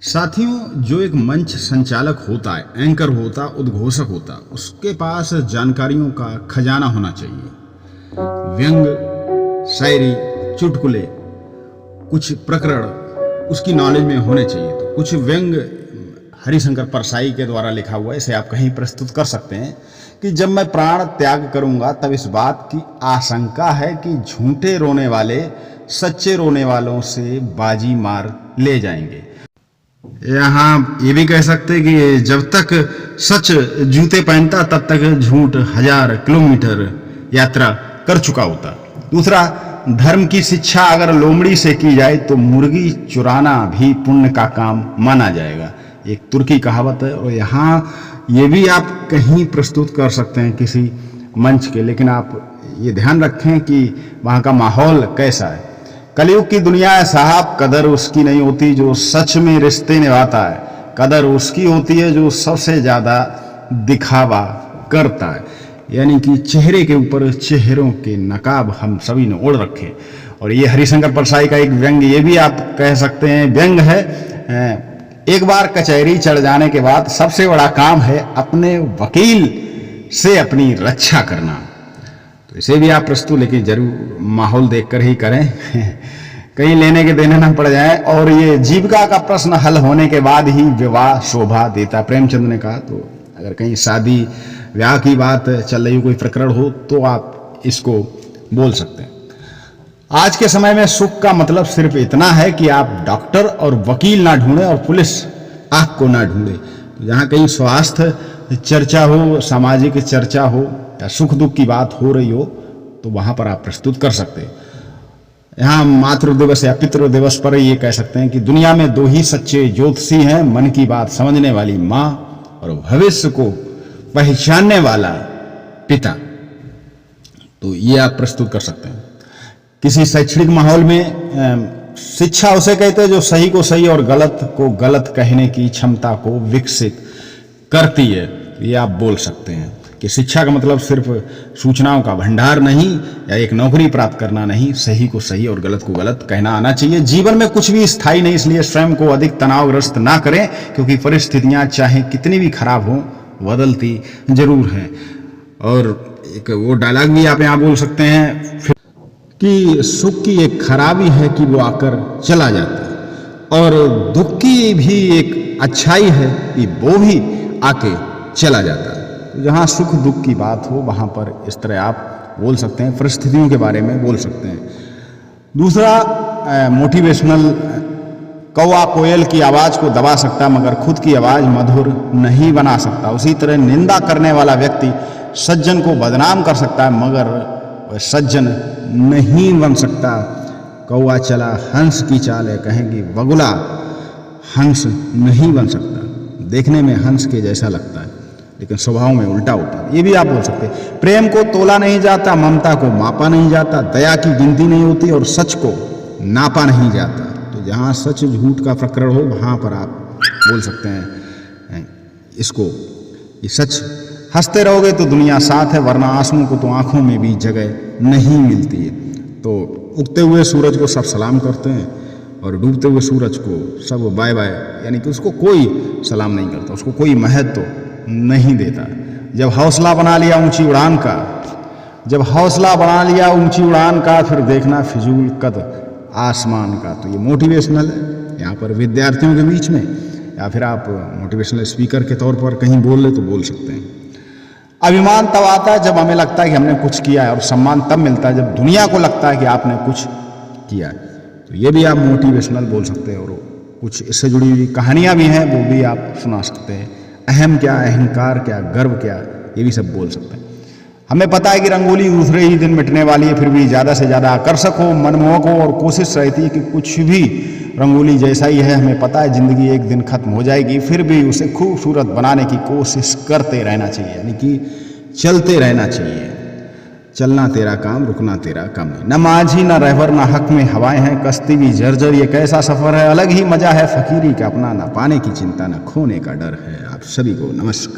साथियों, जो एक मंच संचालक होता है, एंकर होता, उद्घोषक होता, उसके पास जानकारियों का खजाना होना चाहिए। व्यंग, शायरी, चुटकुले, कुछ प्रकरण उसकी नॉलेज में होने चाहिए। तो कुछ व्यंग हरिशंकर परसाई के द्वारा लिखा हुआ है, इसे आप कहीं प्रस्तुत कर सकते हैं कि जब मैं प्राण त्याग करूंगा तब इस बात की आशंका है कि झूठे रोने वाले सच्चे रोने वालों से बाजी मार ले जाएंगे। यहाँ ये भी कह सकते कि जब तक सच जूते पहनता तब तक झूठ 1000 किलोमीटर यात्रा कर चुका होता। दूसरा, धर्म की शिक्षा अगर लोमड़ी से की जाए तो मुर्गी चुराना भी पुण्य का काम माना जाएगा, एक तुर्की कहावत है। और यहाँ ये भी आप कहीं प्रस्तुत कर सकते हैं किसी मंच के, लेकिन आप ये ध्यान रखें कि वहाँ का माहौल कैसा है। कलयुग की दुनिया है साहब, कदर उसकी नहीं होती जो सच में रिश्ते निभाता है, कदर उसकी होती है जो सबसे ज़्यादा दिखावा करता है। यानी कि चेहरे के ऊपर चेहरों के नकाब हम सभी ने ओढ़ रखे। और ये हरिशंकर परसाई का एक व्यंग, ये भी आप कह सकते हैं व्यंग है। एक बार कचहरी चढ़ जाने के बाद सबसे बड़ा काम है अपने वकील से अपनी रक्षा करना। तो इसे भी आप प्रस्तुत, लेकिन जरूर माहौल देखकर ही करें, कहीं लेने के देने ना पड़ जाए। और ये जीविका का प्रश्न हल होने के बाद ही विवाह शोभा देता, प्रेमचंद ने कहा। तो अगर कहीं शादी ब्याह की बात चल रही हो, कोई प्रकरण हो, तो आप इसको बोल सकते हैं। आज के समय में सुख का मतलब सिर्फ इतना है कि आप डॉक्टर और वकील ना ढूंढें और पुलिस आपको ना ढूंढे। तो जहाँ कहीं स्वास्थ्य चर्चा हो, सामाजिक चर्चा हो या सुख दुख की बात हो रही हो, तो वहाँ पर आप प्रस्तुत कर सकते हैं। यहाँ मातृ दिवस या पितृ दिवस पर ये कह सकते हैं कि दुनिया में 2 ही सच्चे ज्योतिषी हैं, मन की बात समझने वाली माँ और भविष्य को पहचानने वाला पिता। तो ये आप प्रस्तुत कर सकते हैं। किसी शैक्षणिक माहौल में शिक्षा उसे कहते हैं जो सही को सही और गलत को गलत कहने की क्षमता को विकसित करती है। ये आप बोल सकते हैं कि शिक्षा का मतलब सिर्फ सूचनाओं का भंडार नहीं या एक नौकरी प्राप्त करना नहीं, सही को सही और गलत को गलत कहना आना चाहिए। जीवन में कुछ भी स्थायी नहीं, इसलिए स्वयं को अधिक तनावग्रस्त ना करें, क्योंकि परिस्थितियां चाहे कितनी भी खराब हों, बदलती जरूर हैं। और एक वो डायलॉग भी आप यहाँ बोल सकते हैं कि सुख की एक खराबी है कि वो आकर चला जाता है, और दुख की भी एक अच्छाई है कि वो भी आके चला जाता है। जहाँ सुख दुख की बात हो वहाँ पर इस तरह आप बोल सकते हैं, परिस्थितियों के बारे में बोल सकते हैं। दूसरा, मोटिवेशनल, कौवा कोयल की आवाज़ को दबा सकता मगर खुद की आवाज़ मधुर नहीं बना सकता। उसी तरह निंदा करने वाला व्यक्ति सज्जन को बदनाम कर सकता है मगर वह सज्जन नहीं बन सकता। कौवा चला हंस की चाल है, कहेंगी बगुला हंस नहीं बन सकता। देखने में हंस के जैसा लगता है लेकिन स्वभाव में उल्टा होता है। ये भी आप बोल सकते हैं। प्रेम को तोला नहीं जाता, ममता को मापा नहीं जाता, दया की गिनती नहीं होती और सच को नापा नहीं जाता। तो जहाँ सच झूठ का प्रकरण हो वहाँ पर आप बोल सकते हैं इसको, ये सच। हंसते रहोगे तो दुनिया साथ है, वरना आंसुओं को तो आंखों में भी जगह नहीं मिलती है। तो उगते हुए सूरज को सब सलाम करते हैं और डूबते हुए सूरज को सब बाय बाय, यानी कि उसको कोई सलाम नहीं करता, उसको कोई महत्व नहीं देता। जब हौसला बना लिया ऊंची उड़ान का, जब हौसला बना लिया ऊंची उड़ान का, फिर देखना फिजूल कद आसमान का। तो ये मोटिवेशनल है यहाँ पर विद्यार्थियों के बीच में, या फिर आप मोटिवेशनल स्पीकर के तौर पर कहीं बोल ले तो बोल सकते हैं। अभिमान तब आता है जब हमें लगता है कि हमने कुछ किया है, और सम्मान तब मिलता है जब दुनिया को लगता है कि आपने कुछ किया है। तो ये भी आप मोटिवेशनल बोल सकते हैं। और कुछ इससे जुड़ी हुई कहानियाँ भी हैं, वो भी आप सुना सकते हैं। अहम क्या, अहंकार क्या, गर्व क्या, ये भी सब बोल सकते हैं। हमें पता है कि रंगोली दूसरे ही दिन मिटने वाली है, फिर भी ज़्यादा से ज़्यादा आकर्षक हो, मनमोहक हो, और कोशिश रहती है कि कुछ भी रंगोली जैसा ही है। हमें पता है ज़िंदगी एक दिन खत्म हो जाएगी, फिर भी उसे खूबसूरत बनाने की कोशिश करते रहना चाहिए, यानी कि चलते रहना चाहिए। चलना तेरा काम, रुकना तेरा काम नहीं। न माझी न रहबर न हक में हवाएं हैं, कश्ती भी जर्जर ये कैसा सफ़र है। अलग ही मजा है फकीरी का अपना, न पाने की चिंता न खोने का डर है। आप सभी को नमस्कार।